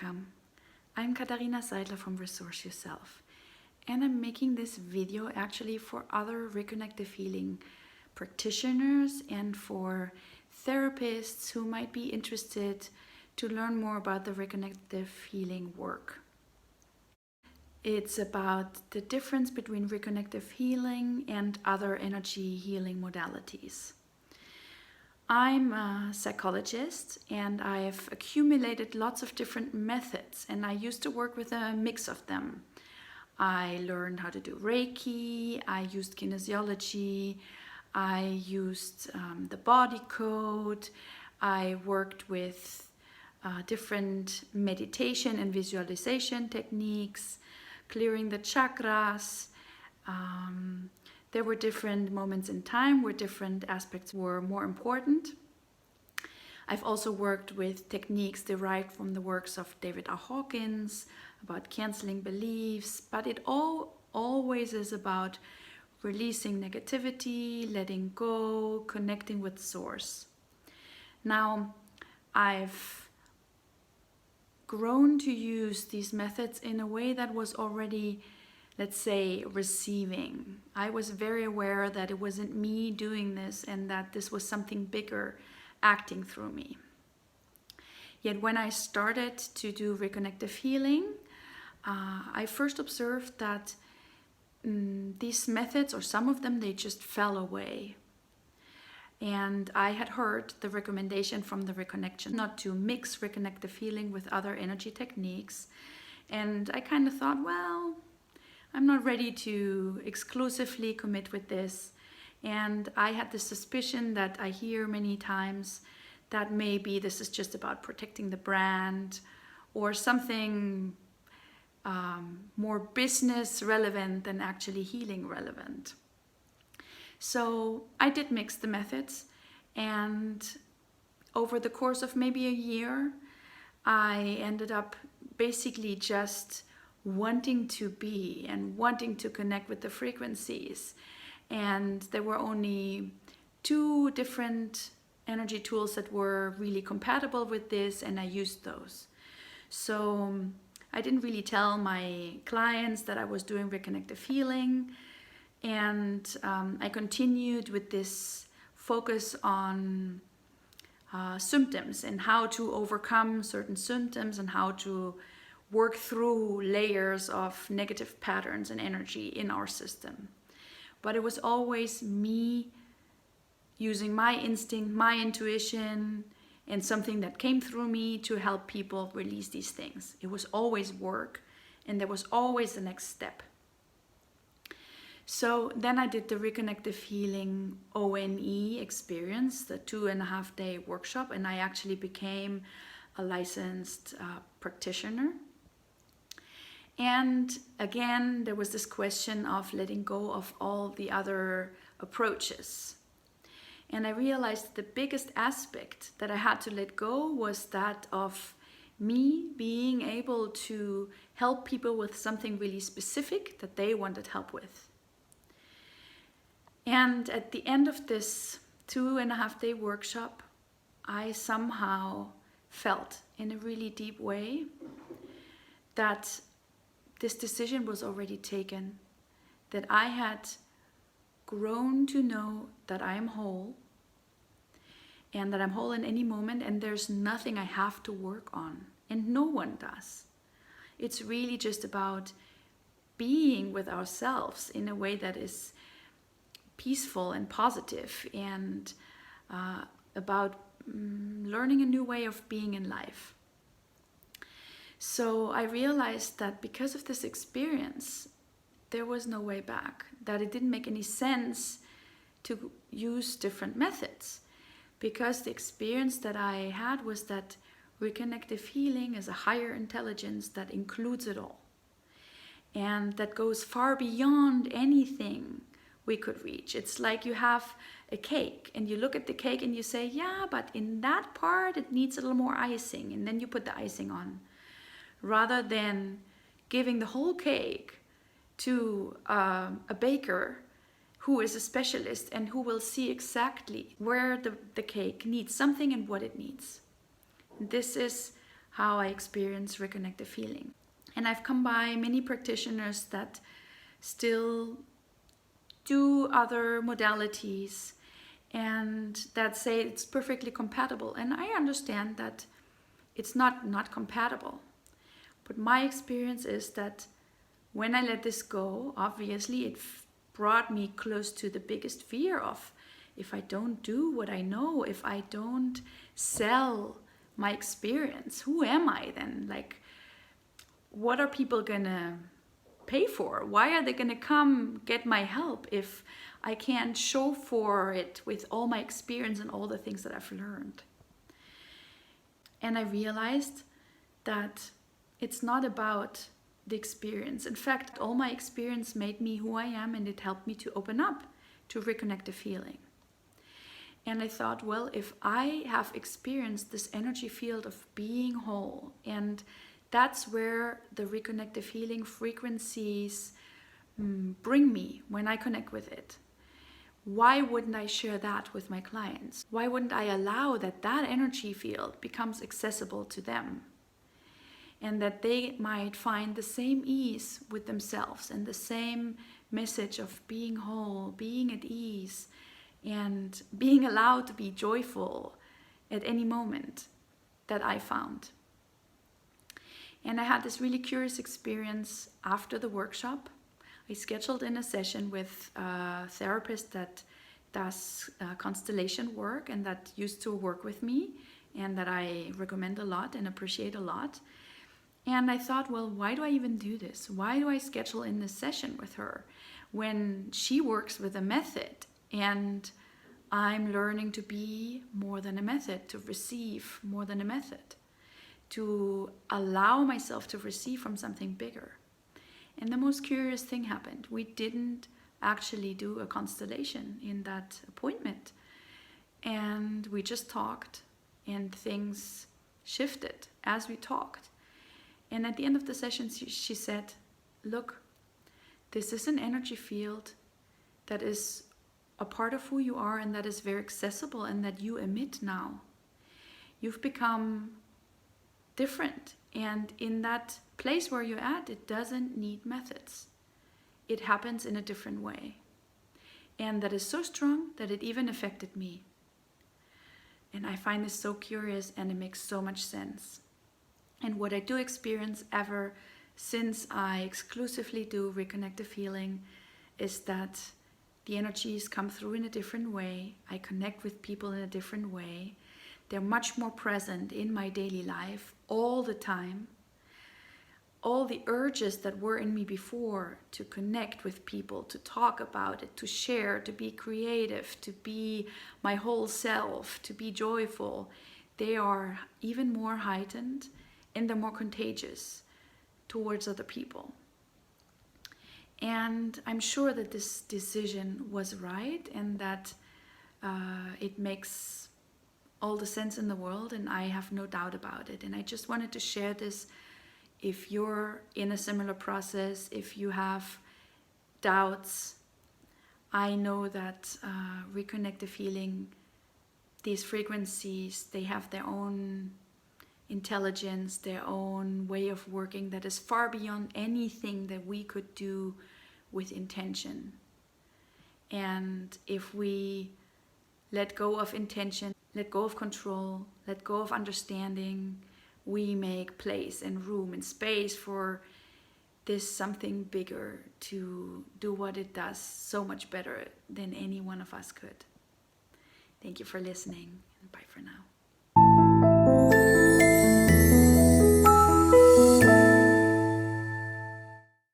Welcome. I'm Katharina Seidler from Resource Yourself, and I'm making this video actually for other Reconnective Healing practitioners and for therapists who might be interested to learn more about the Reconnective Healing work. It's about the difference between Reconnective Healing and other energy healing modalities. I'm a psychologist and I've accumulated lots of different methods, and I used to work with a mix of them. I learned how to do Reiki, I used kinesiology, I used the body code, I worked with different meditation and visualization techniques, clearing the chakras. There were different moments in time where different aspects were more important. I've also worked with techniques derived from the works of David R. Hawkins about canceling beliefs, but it always is about releasing negativity, letting go, connecting with source. Now, I've grown to use these methods in a way that was already, let's say, receiving. I was very aware that it wasn't me doing this and that this was something bigger acting through me. Yet when I started to do Reconnective Healing, I first observed that these methods, or some of them, they just fell away. And I had heard the recommendation from the Reconnection not to mix Reconnective Healing with other energy techniques. And I kind of thought, well, I'm not ready to exclusively commit with this. And I had the suspicion that I hear many times that maybe this is just about protecting the brand or something more business relevant than actually healing relevant. So I did mix the methods, and over the course of maybe a year, I ended up basically just wanting to be and wanting to connect with the frequencies. And there were only 2 different energy tools that were really compatible with this, and I used those. So I didn't really tell my clients that I was doing Reconnective Healing, and I continued with this focus on symptoms and how to overcome certain symptoms and how to work through layers of negative patterns and energy in our system. But it was always me using my instinct, my intuition, and something that came through me to help people release these things. It was always work, and there was always the next step. So then I did the Reconnective Healing ONE experience, the 2.5-day workshop, and I actually became a licensed practitioner. And again, there was this question of letting go of all the other approaches. And I realized the biggest aspect that I had to let go was that of me being able to help people with something really specific that they wanted help with. And at the end of this 2.5-day workshop, I somehow felt in a really deep way that this decision was already taken, that I had grown to know that I am whole, and that I'm whole in any moment, and there's nothing I have to work on, and no one does. It's really just about being with ourselves in a way that is peaceful and positive, and about learning a new way of being in life. So I realized that because of this experience, there was no way back, that it didn't make any sense to use different methods, because the experience that I had was that Reconnective Healing is a higher intelligence that includes it all, and that goes far beyond anything we could reach. It's like you have a cake and you look at the cake and you say, yeah, but in that part it needs a little more icing, and then you put the icing on, rather than giving the whole cake to a baker who is a specialist and who will see exactly where the cake needs something and what it needs. This is how I experience reconnective healing. And I've come by many practitioners that still do other modalities and that say it's perfectly compatible. And I understand that it's not compatible. But my experience is that when I let this go, obviously it brought me close to the biggest fear of, if I don't do what I know, if I don't sell my experience, who am I then? Like, what are people gonna pay for? Why are they gonna come get my help if I can't show for it with all my experience and all the things that I've learned? And I realized that it's not about the experience. In fact, all my experience made me who I am, and it helped me to open up to reconnective healing. And I thought, well, if I have experienced this energy field of being whole, and that's where the reconnective healing frequencies bring me when I connect with it, why wouldn't I share that with my clients? Why wouldn't I allow that energy field becomes accessible to them? And that they might find the same ease with themselves and the same message of being whole, being at ease, and being allowed to be joyful at any moment that I found. And I had this really curious experience after the workshop. I scheduled in a session with a therapist that does constellation work and that used to work with me and that I recommend a lot and appreciate a lot. And I thought, well, why do I even do this? Why do I schedule in this session with her when she works with a method and I'm learning to be more than a method, to receive more than a method, to allow myself to receive from something bigger? And the most curious thing happened. We didn't actually do a constellation in that appointment. And we just talked and things shifted as we talked. And at the end of the session, she said, look, this is an energy field that is a part of who you are and that is very accessible and that you emit now. You've become different. And in that place where you're at, it doesn't need methods. It happens in a different way. And that is so strong that it even affected me. And I find this so curious and it makes so much sense. And what I do experience ever since I exclusively do reconnective healing is that the energies come through in a different way. I connect with people in a different way. They're much more present in my daily life all the time. All the urges that were in me before to connect with people, to talk about it, to share, to be creative, to be my whole self, to be joyful, they are even more heightened and they're more contagious towards other people. And I'm sure that this decision was right and that it makes all the sense in the world, and I have no doubt about it. And I just wanted to share this. If you're in a similar process, if you have doubts, I know that reconnective healing, these frequencies, they have their own intelligence, their own way of working that is far beyond anything that we could do with intention. And if we let go of intention, let go of control, let go of understanding, we make place and room and space for this something bigger to do what it does so much better than any one of us could. Thank you for listening, and bye for now.